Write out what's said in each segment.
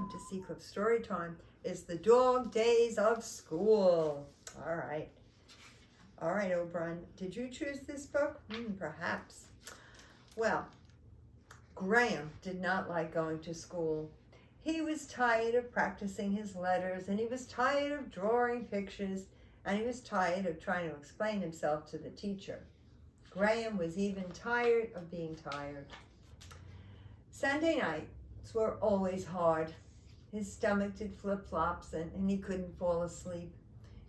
welcome to Seacliff Story Time. It's the dog days of school. All right, O'Brien, did you choose this book? Perhaps. Well, Graham did not like going to school. He was tired of practicing his letters, and he was tired of drawing pictures, and he was tired of trying to explain himself to the teacher. Graham was even tired of being tired. Sunday nights were always hard. His stomach did flip-flops, and he couldn't fall asleep.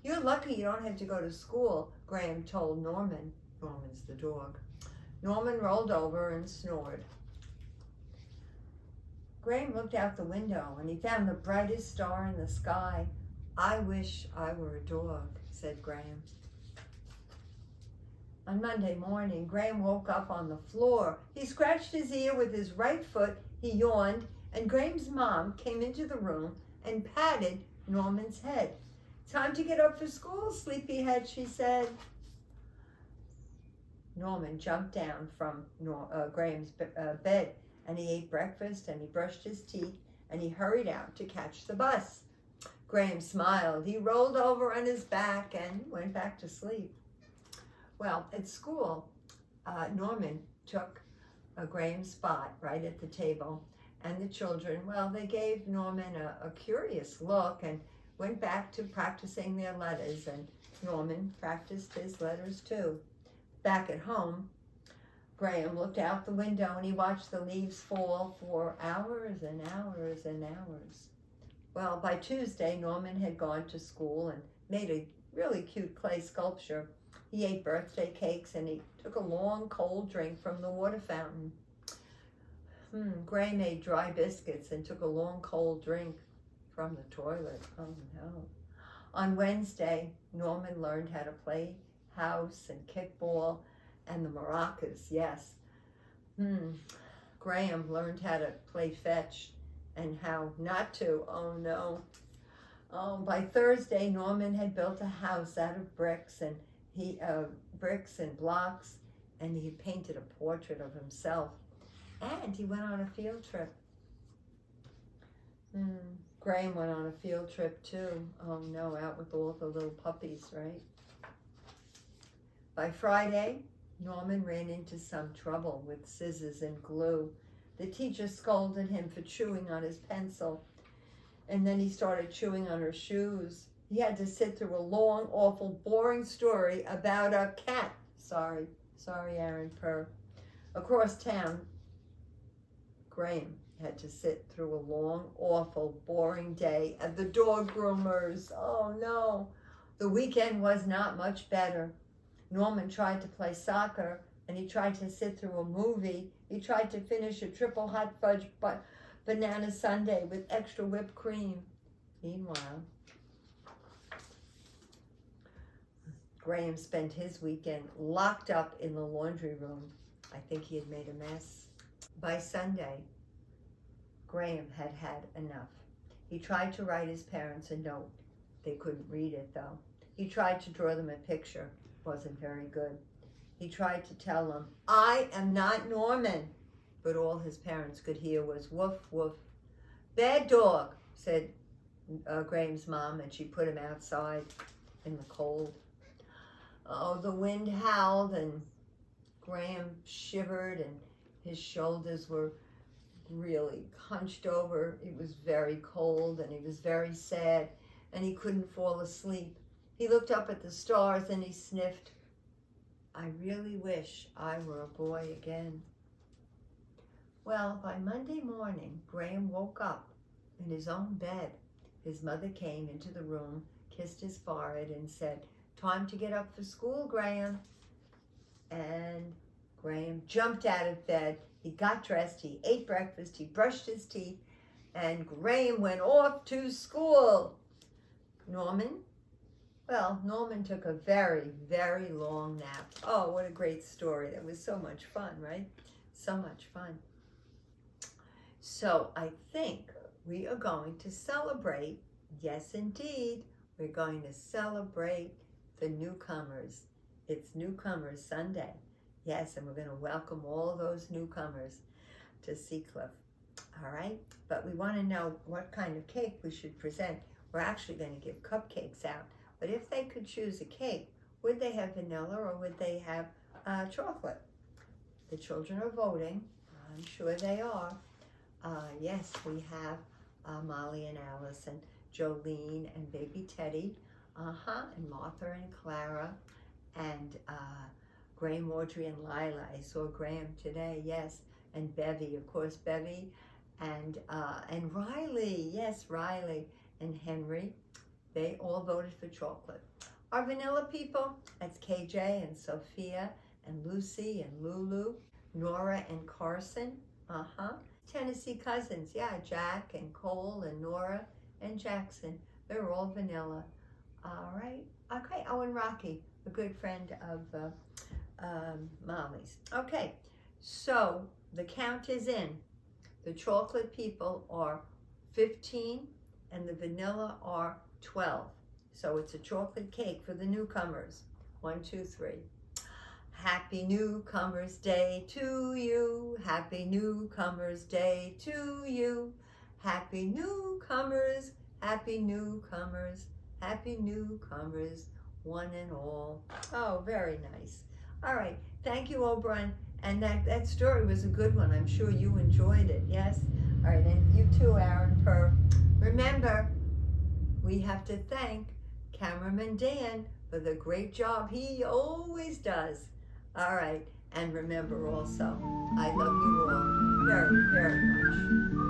"You're lucky you don't have to go to school," Graham told Norman. Norman's the dog. Norman rolled over and snored. Graham looked out the window, and he found the brightest star in the sky. "I wish I were a dog," said Graham. On Monday morning, Graham woke up on the floor. He scratched his ear with his right foot, he yawned, and Graham's mom came into the room and patted Norman's head. "Time to get up for school, sleepyhead," she said. Norman jumped down from Graham's bed, and he ate breakfast, and he brushed his teeth, and he hurried out to catch the bus. Graham smiled. He rolled over on his back and went back to sleep. Well, at school, Norman took Graham's spot right at the table, and the children, well, they gave Norman a curious look and went back to practicing their letters, and Norman practiced his letters too. Back at home, Graham looked out the window and he watched the leaves fall for hours and hours and hours. Well, by Tuesday, Norman had gone to school and made a really cute clay sculpture. He ate birthday cakes and he took a long cold drink from the water fountain. Graham ate dry biscuits and took a long cold drink from the toilet. Oh no. On Wednesday, Norman learned how to play house and kickball and the maracas, yes. Graham learned how to play fetch and how not to. Oh no. By Thursday, Norman had built a house out of bricks and bricks and blocks, and he painted a portrait of himself, and he went on a field trip. Graham went on a field trip too. Oh no, out with all the little puppies, right? By Friday, Norman ran into some trouble with scissors and glue. The teacher scolded him for chewing on his pencil, and then he started chewing on her shoes. He had to sit through a long, awful, boring story about a cat. Sorry, Aaron Purr. Across town, Graham had to sit through a long, awful, boring day at the dog groomers. Oh no, the weekend was not much better. Norman tried to play soccer, and he tried to sit through a movie. He tried to finish a triple hot fudge banana sundae with extra whipped cream. Meanwhile, Graham spent his weekend locked up in the laundry room. I think he had made a mess. By Sunday, Graham had had enough. He tried to write his parents a note. They couldn't read it, though. He tried to draw them a picture. Wasn't very good. He tried to tell them, "I am not Norman," but all his parents could hear was woof, woof. "Bad dog," said Graham's mom, and she put him outside in the cold. Oh, the wind howled, and Graham shivered, and his shoulders were really hunched over. It was very cold, and he was very sad, and he couldn't fall asleep. He looked up at the stars, and he sniffed, "I really wish I were a boy again." Well, by Monday morning, Graham woke up in his own bed. His mother came into the room, kissed his forehead, and said, "Time to get up for school, Graham." And Graham jumped out of bed. He got dressed, he ate breakfast, he brushed his teeth, and Graham went off to school. Norman? Well, Norman took a very, very long nap. Oh, what a great story. That was so much fun, right? So much fun. So I think we are going to celebrate, yes indeed, we're going to celebrate the newcomers. It's Newcomers Sunday. Yes, and we're going to welcome all those newcomers to Seacliff. All right, but we want to know what kind of cake we should present. We're actually going to give cupcakes out, but if they could choose a cake, would they have vanilla or would they have chocolate? The children are voting. I'm sure they are. Yes, we have Molly and Alice and Jolene and baby Teddy, and Martha and Clara, and Graham, Audrey, and Lila. I saw Graham today, yes, and Bevy, of course, Bevy, and Riley, yes, Riley, and Henry. They all voted for chocolate. Our vanilla people, that's KJ and Sophia and Lucy and Lulu, Nora and Carson, Tennessee cousins, yeah, Jack and Cole and Nora and Jackson. They're all vanilla. All right. Okay. Oh, and Rocky, a good friend of Mommy's. Okay. So the count is in. The chocolate people are 15 and the vanilla are 12. So it's a chocolate cake for the newcomers. 1, 2, 3. Happy Newcomers Day to you. Happy Newcomers Day to you. Happy newcomers, happy newcomers, happy newcomers, one and all. Oh, very nice. All right. Thank you, O'Brien. And that story was a good one. I'm sure you enjoyed it. Yes? All right. And you too, Aaron Purr. Remember, we have to thank cameraman Dan for the great job he always does. All right. And remember also, I love you all very, very much.